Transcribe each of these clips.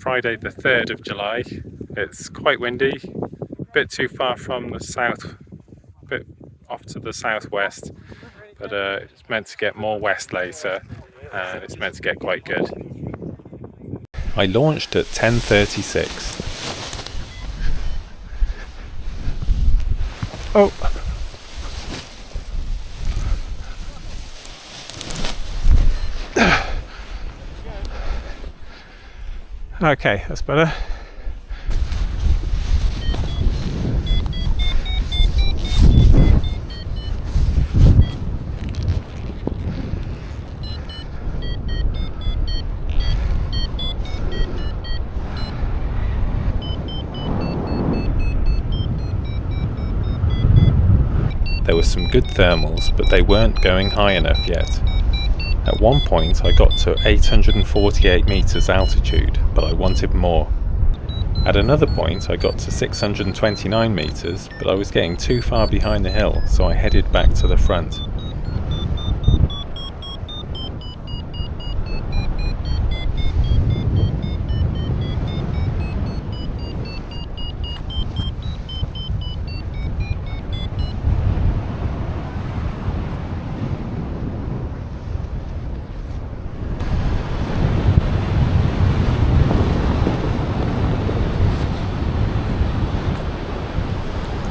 Friday the 3rd of July. It's quite windy, a bit too far from the south, a bit off to the southwest, but it's meant to get more west later and it's meant to get quite good. I launched at 10:36. Oh! Okay, that's better. There were some good thermals, but they weren't going high enough yet. At one point I got to 848 meters altitude, but I wanted more. At another point I got to 629 meters, but I was getting too far behind the hill, so I headed back to the front.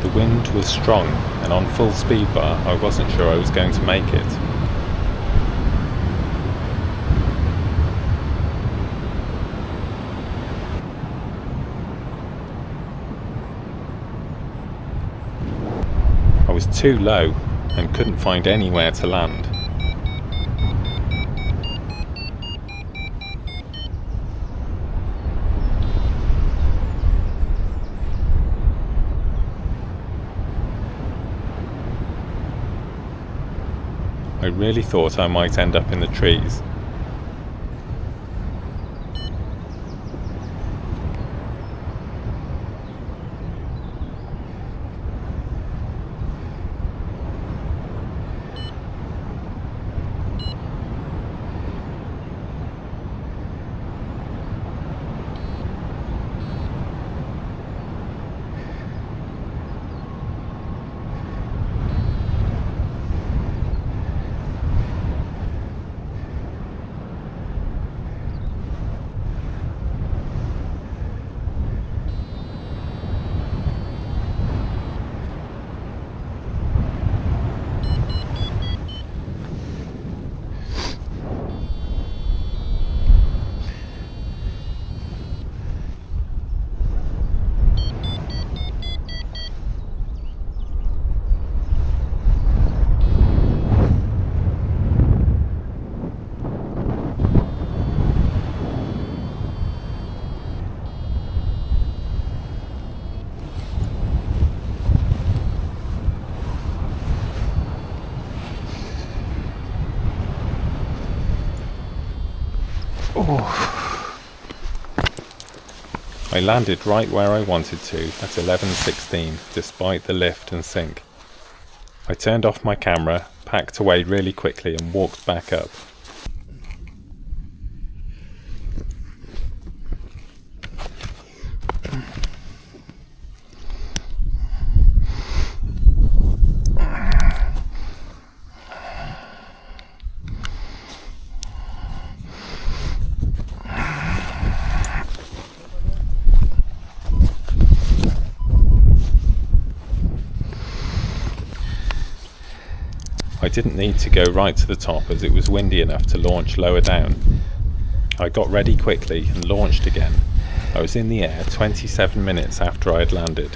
The wind was strong, and on full speed bar I wasn't sure I was going to make it. I was too low and couldn't find anywhere to land. I really thought I might end up in the trees. Oh. I landed right where I wanted to at 11:16 despite the lift and sink. I turned off my camera, packed away really quickly and walked back up. I didn't need to go right to the top as it was windy enough to launch lower down. I got ready quickly and launched again. I was in the air 27 minutes after I had landed.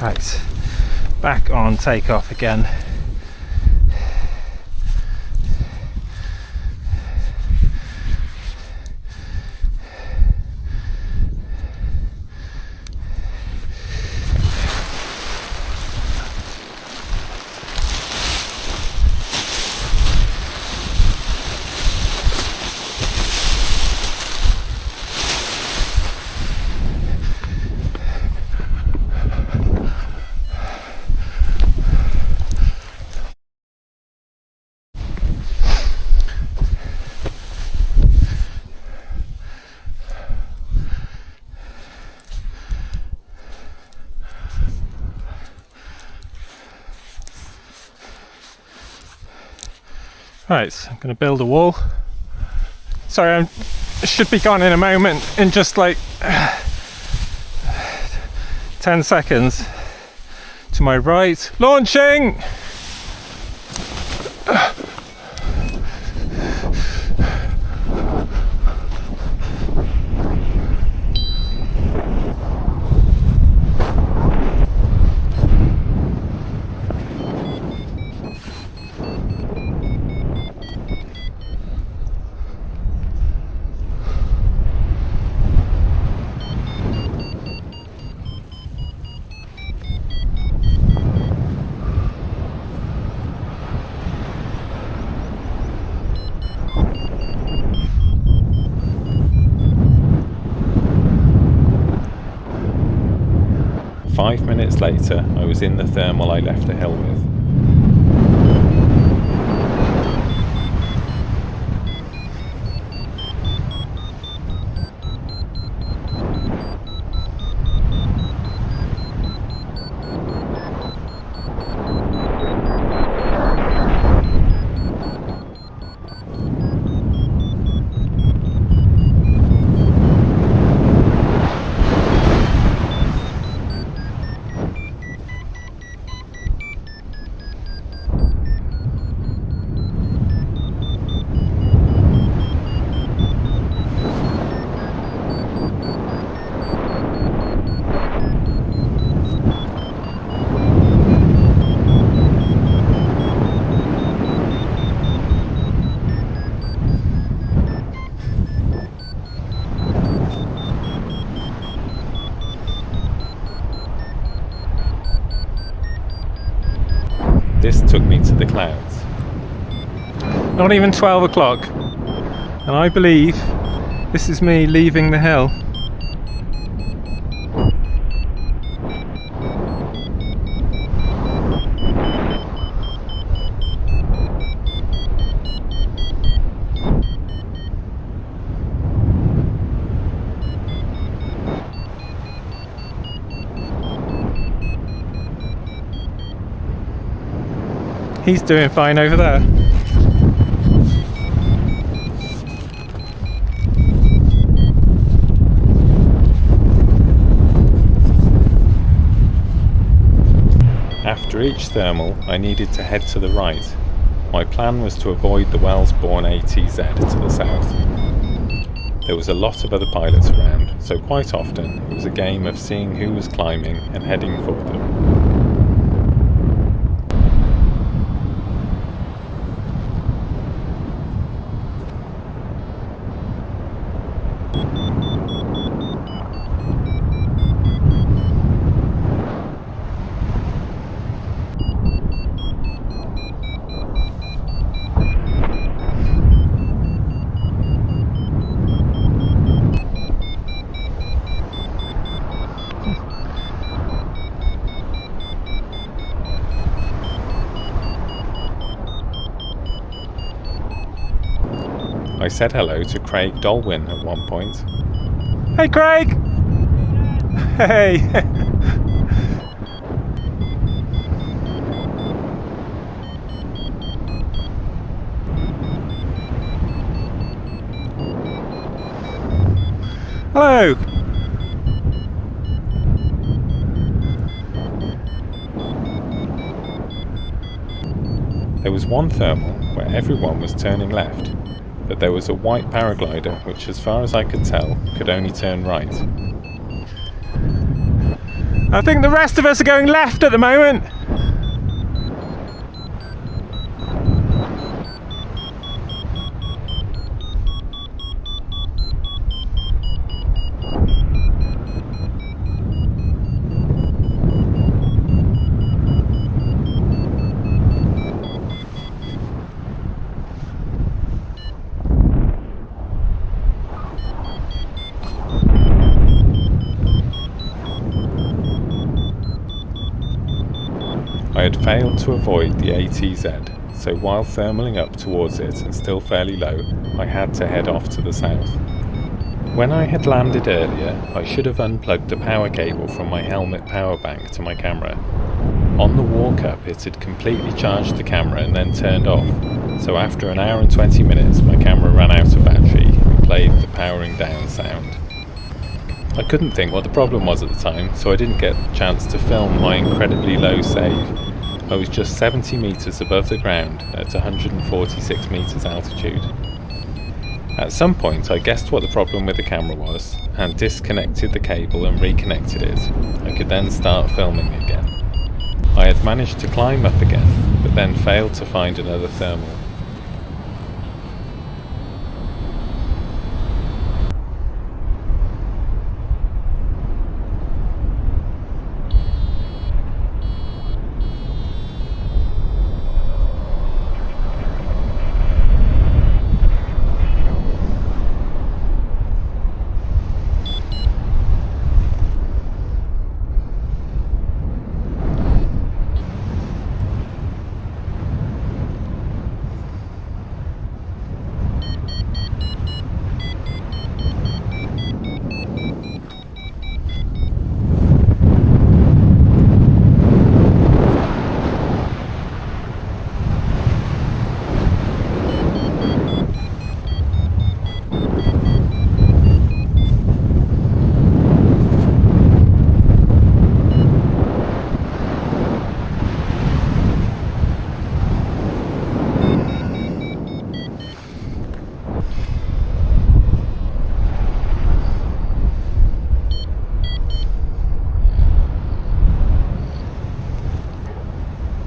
Right, back on takeoff again. Right, so I'm going to build a wall. Sorry, I should be gone in a moment, in just like 10 seconds. To my right, launching! 5 minutes later, I was in the thermal I left the hill with. This took me to the clouds. Not even 12 o'clock. And I believe this is me leaving the hill. He's doing fine over there. After each thermal, I needed to head to the right. My plan was to avoid the Wellesbourne ATZ to the south. There was a lot of other pilots around, so quite often it was a game of seeing who was climbing and heading for them. I said hello to Craig Dolwyn at one point. Hey Craig! Hey! Hello! There was one thermal where everyone was turning left, but there was a white paraglider which, as far as I could tell, could only turn right. I think the rest of us are going left at the moment. I had failed to avoid the ATZ, so while thermaling up towards it and still fairly low, I had to head off to the south. When I had landed earlier, I should have unplugged the power cable from my helmet power bank to my camera. On the walk up it had completely charged the camera and then turned off, so after an hour and 20 minutes my camera ran out of battery and played the powering down sound. I couldn't think what the problem was at the time, so I didn't get the chance to film my incredibly low save. I was just 70 metres above the ground at 146 metres altitude. At some point I guessed what the problem with the camera was and disconnected the cable and reconnected it. I could then start filming again. I had managed to climb up again, but then failed to find another thermal.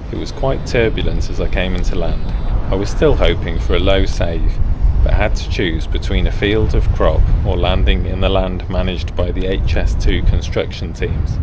It was quite turbulent as I came into land. I was still hoping for a low save, but had to choose between a field of crop or landing in the land managed by the HS2 construction teams.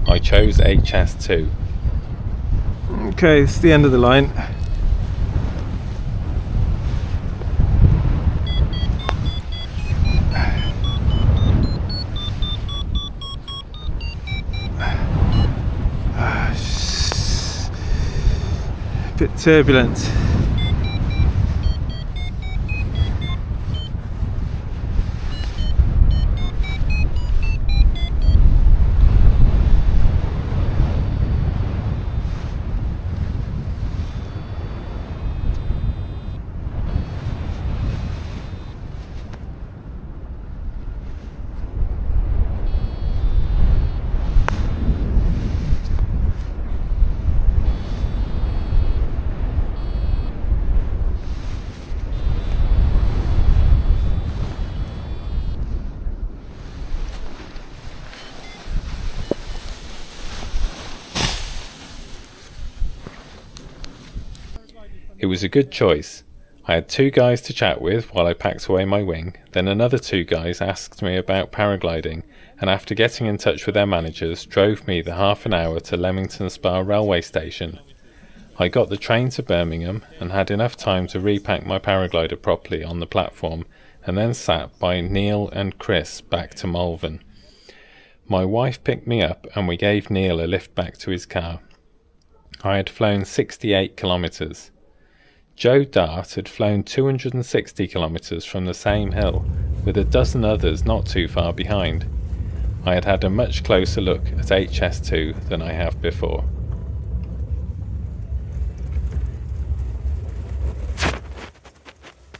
I chose HS2. Okay, it's the end of the line. A bit turbulent. It was a good choice. I had 2 guys to chat with while I packed away my wing, then another 2 guys asked me about paragliding, and after getting in touch with their managers, drove me the half an hour to Leamington Spa railway station. I got the train to Birmingham and had enough time to repack my paraglider properly on the platform, and then sat by Neil and Chris back to Malvern. My wife picked me up and we gave Neil a lift back to his car. I had flown 68 kilometres. Joe Dart had flown 260 kilometres from the same hill, with a dozen others not too far behind. I had had a much closer look at HS2 than I have before.